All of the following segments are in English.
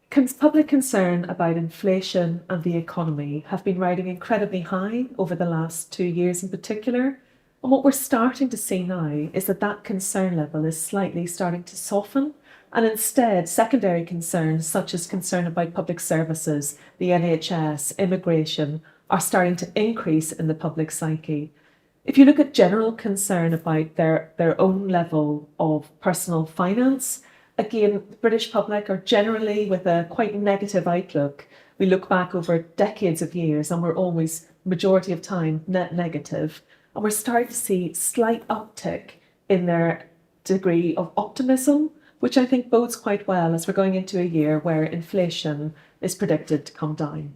Public concern about inflation and the economy have been riding incredibly high over the last 2 years in particular. And what we're starting to see now is that that concern level is slightly starting to soften. And instead, secondary concerns such as concern about public services, the NHS, immigration, are starting to increase in the public psyche. If you look at general concern about their own level of personal finance, again, the British public are generally with a quite negative outlook. We look back over decades of years and we're always, majority of time, net negative. And we're starting to see slight uptick in their degree of optimism, which I think bodes quite well as we're going into a year where inflation is predicted to come down.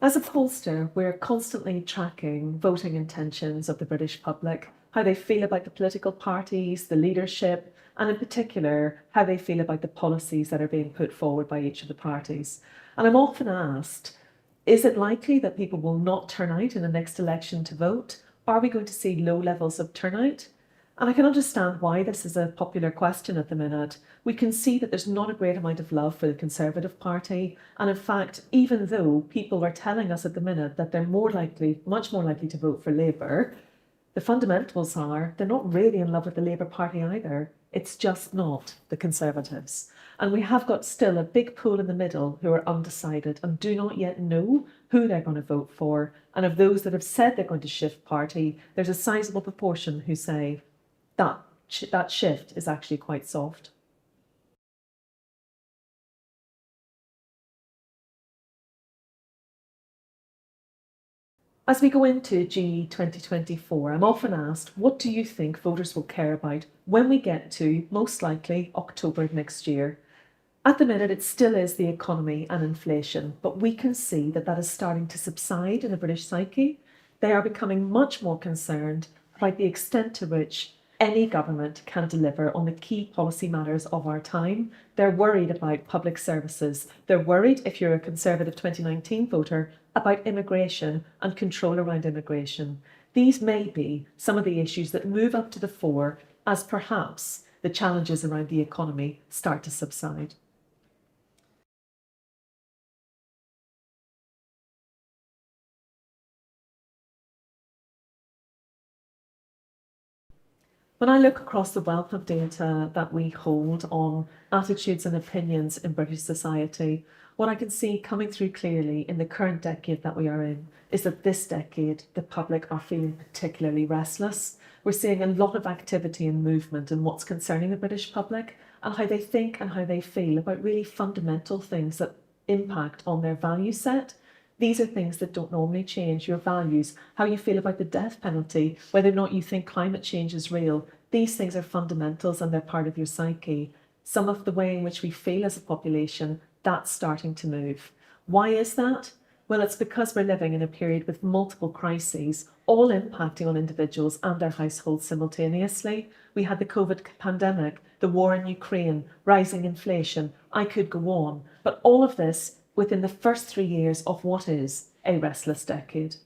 As a pollster, we're constantly tracking voting intentions of the British public, how they feel about the political parties, the leadership, and in particular, how they feel about the policies that are being put forward by each of the parties. And I'm often asked, is it likely that people will not turn out in the next election to vote? Are we going to see low levels of turnout? And I can understand why this is a popular question at the minute. We can see that there's not a great amount of love for the Conservative Party. And in fact, even though people are telling us at the minute that they're more likely, much more likely to vote for Labour, the fundamentals are they're not really in love with the Labour Party either. It's just not the Conservatives. And we have got still a big pool in the middle who are undecided and do not yet know who they're going to vote for. And of those that have said they're going to shift party, there's a sizable proportion who say, that shift is actually quite soft. As we go into GE 2024, I'm often asked, what do you think voters will care about when we get to, most likely, October next year? At the minute, it still is the economy and inflation, but we can see that that is starting to subside in the British psyche. They are becoming much more concerned about the extent to which any government can deliver on the key policy matters of our time. They're worried about public services. They're worried, if you're a Conservative 2019 voter, about immigration and control around immigration. These may be some of the issues that move up to the fore as perhaps the challenges around the economy start to subside. When I look across the wealth of data that we hold on attitudes and opinions in British society, what I can see coming through clearly in the current decade that we are in is that this decade, the public are feeling particularly restless. We're seeing a lot of activity and movement in what's concerning the British public and how they think and how they feel about really fundamental things that impact on their value set. These are things that don't normally change. Your values, how you feel about the death penalty, whether or not you think climate change is real. These things are fundamentals and they're part of your psyche. Some of the way in which we feel as a population, that's starting to move. Why is that? Well, it's because we're living in a period with multiple crises, all impacting on individuals and their households simultaneously. We had the COVID pandemic, the war in Ukraine, rising inflation. I could go on. But all of this within the first 3 years of what is a restless decade.